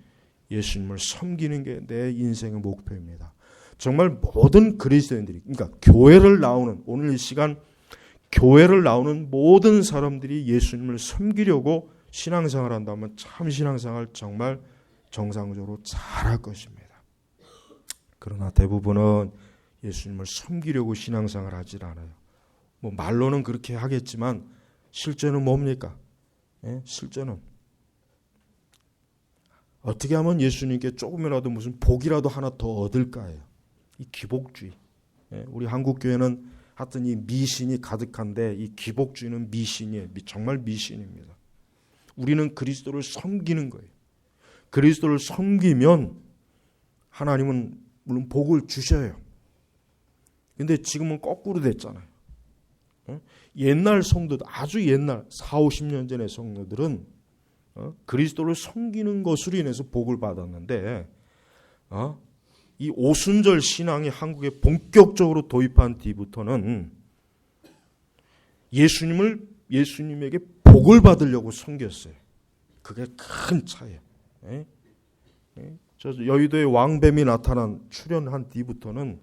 예수님을 섬기는 게 내 인생의 목표입니다. 정말 모든 그리스도인들이, 그러니까 교회를 나오는, 오늘 이 시간 교회를 나오는 모든 사람들이 예수님을 섬기려고 신앙생활 한다면 참 신앙생활 정말 정상적으로 잘할 것입니다. 그러나 대부분은 예수님을 섬기려고 신앙생활 하질 않아요. 말로는 그렇게 하겠지만 실제는 뭡니까? 실제는 어떻게 하면 예수님께 조금이라도 무슨 복이라도 하나 더 얻을까요? 이 기복주의. 우리 한국교회는 하여튼 이 미신이 가득한데 이 기복주의는 미신이에요. 정말 미신입니다. 우리는 그리스도를 섬기는 거예요. 그리스도를 섬기면 하나님은 물론 복을 주셔요. 근데 지금은 거꾸로 됐잖아요. 옛날 성도들, 아주 옛날 40-50년 전의 성도들은 그리스도를 섬기는 것으로 인해서 복을 받았는데 이 오순절 신앙이 한국에 본격적으로 도입한 뒤부터는 예수님에게 복을 받으려고 섬겼어요. 그게 큰 차이예요. 저 여의도에 왕뱀이 출현한 뒤부터는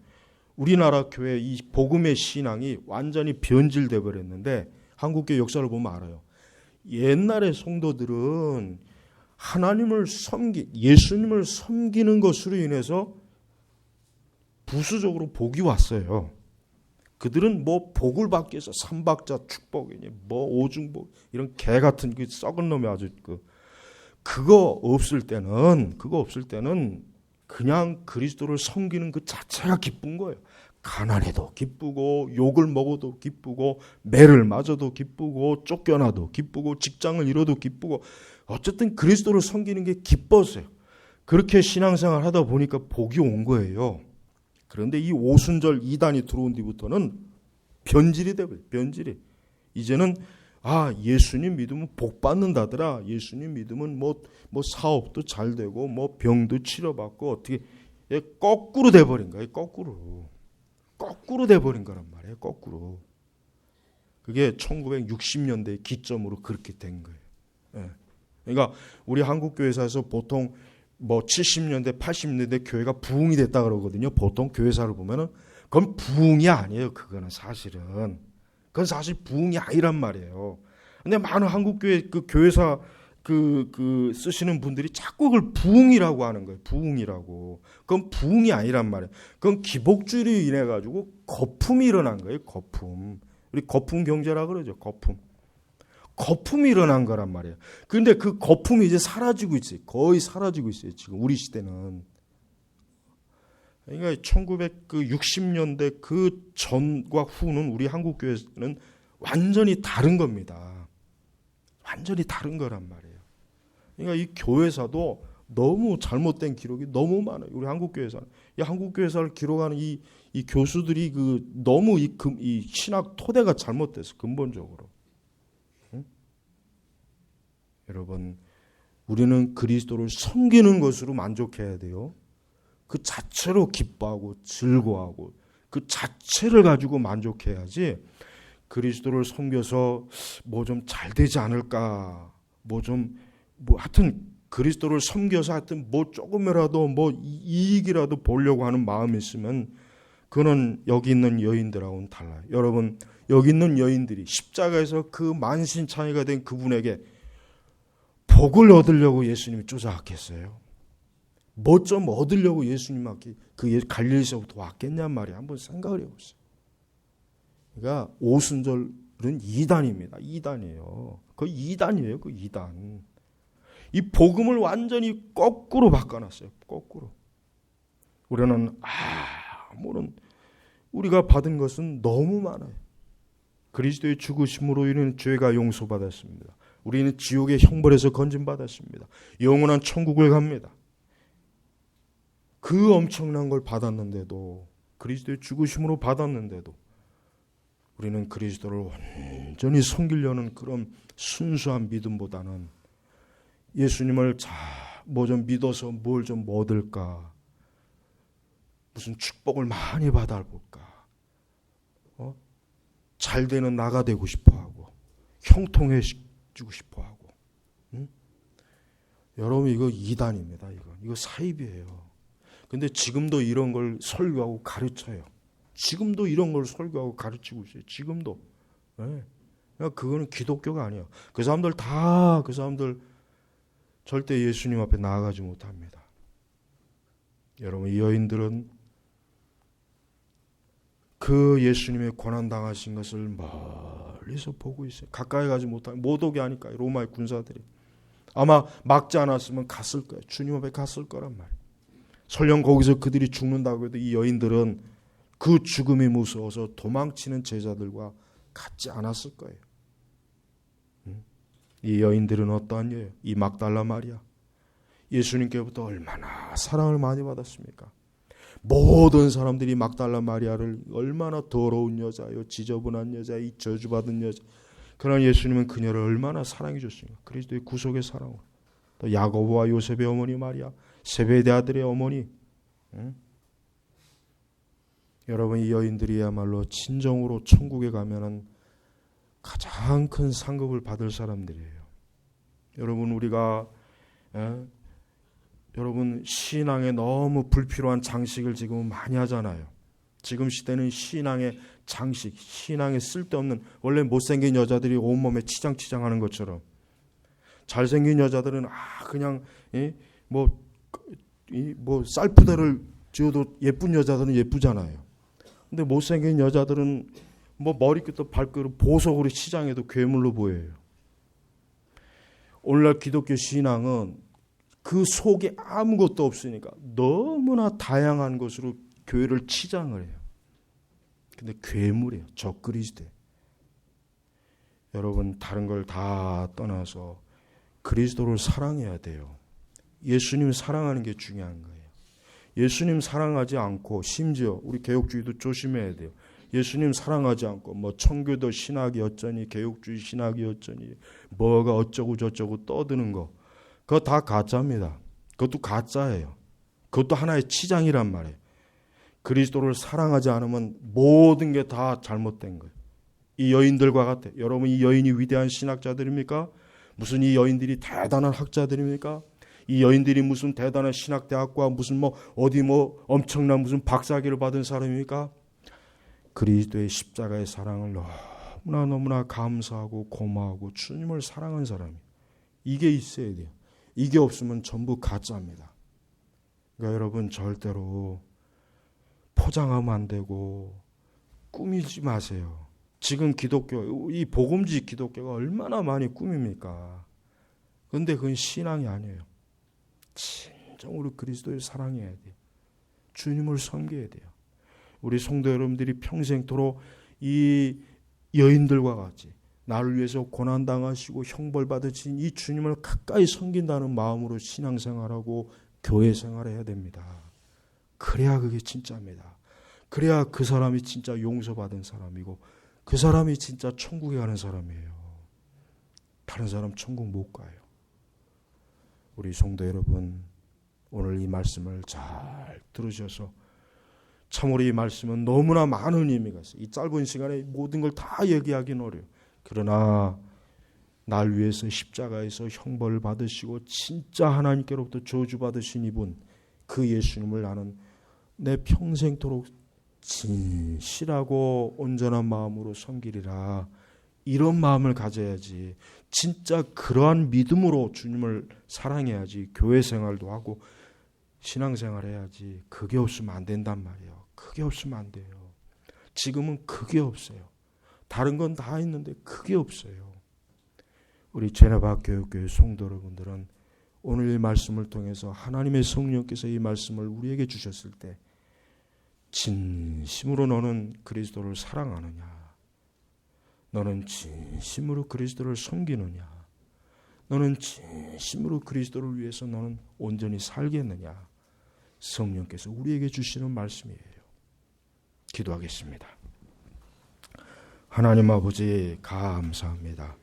우리나라 교회 이 복음의 신앙이 완전히 변질돼 버렸는데 한국교회 역사를 보면 알아요. 옛날의 성도들은 예수님을 섬기는 것으로 인해서 부수적으로 복이 왔어요. 그들은 복을 받기 위해서 삼박자 축복이니 오중복 이런 개 같은 그 썩은 놈이 아주 그거 없을 때는 그냥 그리스도를 섬기는 그 자체가 기쁜 거예요. 가난해도 기쁘고 욕을 먹어도 기쁘고 매를 맞아도 기쁘고 쫓겨나도 기쁘고 직장을 잃어도 기쁘고 어쨌든 그리스도를 섬기는 게 기뻤어요. 그렇게 신앙생활 하다 보니까 복이 온 거예요. 그런데 이 오순절 이단이 들어온 뒤부터는 변질이 돼버려요. 변질이. 이제는 예수님 믿으면 복 받는다더라. 예수님 믿으면 사업도 잘 되고 병도 치료받고 어떻게 거꾸로 돼버린 거예요. 거꾸로 돼버린 거란 말이에요. 거꾸로. 그게 1960년대 기점으로 그렇게 된 거예요. 그러니까 우리 한국교회사에서 보통 70년대, 80년대 교회가 부흥이 됐다 그러거든요. 보통 교회사를 보면은 그건 부흥이 아니에요. 그건 사실 부흥이 아니란 말이에요. 근데 많은 한국교회 그 교회사 쓰시는 분들이 자꾸 그걸 부흥이라고 하는 거예요. 부흥이라고. 그건 부흥이 아니란 말이에요. 그건 기복주의로 인해 가지고 거품이 일어난 거예요. 거품. 우리 거품 경제라 그러죠. 거품. 거품이 일어난 거란 말이에요. 그런데 그 거품이 이제 사라지고 있어요. 거의 사라지고 있어요. 지금 우리 시대는. 그러니까 1960년대 그 전과 후는 우리 한국교회는 완전히 다른 겁니다. 완전히 다른 거란 말이에요. 그러니까 이 교회사도 너무 잘못된 기록이 너무 많아요. 우리 한국교회사는. 이 한국교회사를 기록하는 이 교수들이 너무 이 신학 토대가 잘못돼서 근본적으로. 응? 여러분, 우리는 그리스도를 섬기는 것으로 만족해야 돼요. 그 자체로 기뻐하고 즐거워하고 그 자체를 가지고 만족해야지 그리스도를 섬겨서 뭐 좀 잘 되지 않을까, 하여튼 그리스도를 섬겨서 하여튼 뭐 조금이라도 뭐 이익이라도 보려고 하는 마음이 있으면 그는 여기 있는 여인들하고는 달라요. 여러분, 여기 있는 여인들이 십자가에서 그 만신창이가 된 그분에게 복을 얻으려고 예수님이 쫓아왔겠어요? 뭐 좀 얻으려고 예수님한테 그 갈릴리에서부터 왔겠냔 말이에요. 한번 생각을 해보세요. 그러니까 오순절은 이단입니다. 이단이에요. 그 이단이에요. 그 이단. 이 복음을 완전히 거꾸로 바꿔놨어요. 거꾸로. 우리는 우리가 받은 것은 너무 많아요. 그리스도의 죽으심으로 우리는 죄가 용서받았습니다. 우리는 지옥의 형벌에서 건진받았습니다. 영원한 천국을 갑니다. 그 엄청난 걸 받았는데도, 그리스도의 죽으심으로 받았는데도 우리는 그리스도를 완전히 섬기려는 그런 순수한 믿음보다는 예수님을 뭐 좀 믿어서 뭘 좀 얻을까, 무슨 축복을 많이 받아볼까, 잘 되는 나가 되고 싶어하고 형통해지고 싶어하고. 응? 여러분, 이거 이단입니다. 이거 사입이에요. 근데 지금도 이런 걸 설교하고 가르쳐요. 지금도 이런 걸 설교하고 가르치고 있어요. 지금도. 네. 그거는 기독교가 아니에요. 그 사람들 절대 예수님 앞에 나아가지 못합니다. 여러분, 이 여인들은 그 예수님의 고난당하신 것을 멀리서 보고 있어요. 가까이 가지 못하고 못 오게 하니까 로마의 군사들이. 아마 막지 않았으면 갔을 거예요. 주님 앞에 갔을 거란 말이에요. 설령 거기서 그들이 죽는다고 해도 이 여인들은 그 죽음이 무서워서 도망치는 제자들과 같지 않았을 거예요. 이 여인들은 어떠한 여예요? 이 막달라 마리아. 예수님께부터 얼마나 사랑을 많이 받았습니까? 모든 사람들이 막달라 마리아를 얼마나 더러운 여자요, 지저분한 여자, 이 저주받은 여자. 그러나 예수님은 그녀를 얼마나 사랑해 줬습니까? 그리스도의 구속의 사랑으로. 또 야고보와 요셉의 어머니 마리아, 세베대 아들의 어머니. 여러분, 이 여인들이야말로 진정으로 천국에 가면은 가장 큰 상급을 받을 사람들이에요. 여러분, 우리가 여러분 신앙에 너무 불필요한 장식을 지금 많이 하잖아요. 지금 시대는 신앙의 장식, 신앙에 쓸데없는, 원래 못생긴 여자들이 온몸에 치장치장하는 것처럼 잘생긴 여자들은 그냥 쌀푸대를 지어도 예쁜 여자들은 예쁘잖아요. 근데 못생긴 여자들은 머리끝부터 발끝으로 보석으로 치장해도 괴물로 보여요. 오늘날 기독교 신앙은 그 속에 아무것도 없으니까 너무나 다양한 것으로 교회를 치장을 해요. 근데 괴물이에요. 적그리스도예요. 여러분, 다른 걸 다 떠나서 그리스도를 사랑해야 돼요. 예수님 사랑하는 게 중요한 거예요. 예수님 사랑하지 않고, 심지어 우리 개혁주의도 조심해야 돼요. 예수님 사랑하지 않고 청교도 신학이 어쩌니, 개혁주의 신학이 어쩌니, 뭐가 어쩌고 저쩌고 떠드는 거, 그거 다 가짜입니다. 그것도 가짜예요. 그것도 하나의 치장이란 말이에요. 그리스도를 사랑하지 않으면 모든 게 다 잘못된 거예요. 이 여인들과 같아. 여러분, 이 여인이 위대한 신학자들입니까? 무슨 이 여인들이 대단한 학자들입니까? 이 여인들이 무슨 대단한 신학대학과 무슨 엄청난 무슨 박사학위를 받은 사람입니까? 그리스도의 십자가의 사랑을 너무나 감사하고 고마워하고 주님을 사랑한 사람이. 이게 있어야 돼요. 이게 없으면 전부 가짜입니다. 그러니까 여러분 절대로 포장하면 안 되고 꾸미지 마세요. 지금 기독교, 이 복음지 기독교가 얼마나 많이 꾸밉니까? 그런데 그건 신앙이 아니에요. 진정으로 그리스도를 사랑해야 돼요. 주님을 섬겨야 돼요. 우리 성도 여러분들이 평생토록 이 여인들과 같이 나를 위해서 고난당하시고 형벌받으신 이 주님을 가까이 섬긴다는 마음으로 신앙생활하고 교회생활을 해야 됩니다. 그래야 그게 진짜입니다. 그래야 그 사람이 진짜 용서받은 사람이고 그 사람이 진짜 천국에 가는 사람이에요. 다른 사람 천국 못 가요. 우리 성도 여러분, 오늘 이 말씀을 잘 들으셔서 참으로 이 말씀은 너무나 많은 의미가 있어요. 이 짧은 시간에 모든 걸 다 얘기하기는 어려워요. 그러나 날 위해서 십자가에서 형벌을 받으시고 진짜 하나님께로부터 저주받으신 이분, 그 예수님을 나는 내 평생토록 진실하고 온전한 마음으로 섬기리라. 이런 마음을 가져야지. 진짜 그러한 믿음으로 주님을 사랑해야지. 교회 생활도 하고 신앙생활 해야지. 그게 없으면 안 된단 말이에요. 그게 없으면 안 돼요. 지금은 그게 없어요. 다른 건 다 있는데 그게 없어요. 우리 제네바 교육교회 성도 여러분들은 오늘 이 말씀을 통해서 하나님의 성령께서 이 말씀을 우리에게 주셨을 때 진심으로 너는 그리스도를 사랑하느냐? 너는 진심으로 그리스도를 섬기느냐? 너는 진심으로 그리스도를 위해서 너는 온전히 살겠느냐? 성령께서 우리에게 주시는 말씀이에요. 기도하겠습니다. 하나님 아버지 감사합니다.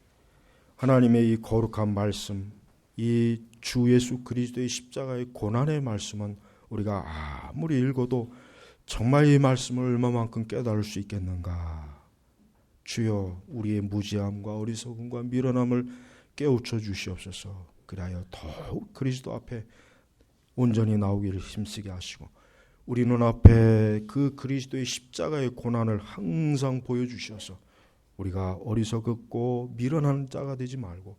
하나님의 이 거룩한 말씀, 이 주 예수 그리스도의 십자가의 고난의 말씀은 우리가 아무리 읽어도 정말 이 말씀을 얼마만큼 깨달을 수 있겠는가. 주여 우리의 무지함과 어리석음과 미련함을 깨우쳐 주시옵소서. 그리하여 더욱 그리스도 앞에 온전히 나오기를 힘쓰게 하시고 우리 눈앞에 그 그리스도의 십자가의 고난을 항상 보여주셔서 우리가 어리석었고 미련한 자가 되지 말고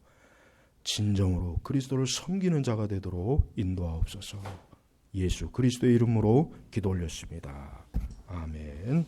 진정으로 그리스도를 섬기는 자가 되도록 인도하옵소서. 예수 그리스도의 이름으로 기도 올렸습니다. 아멘.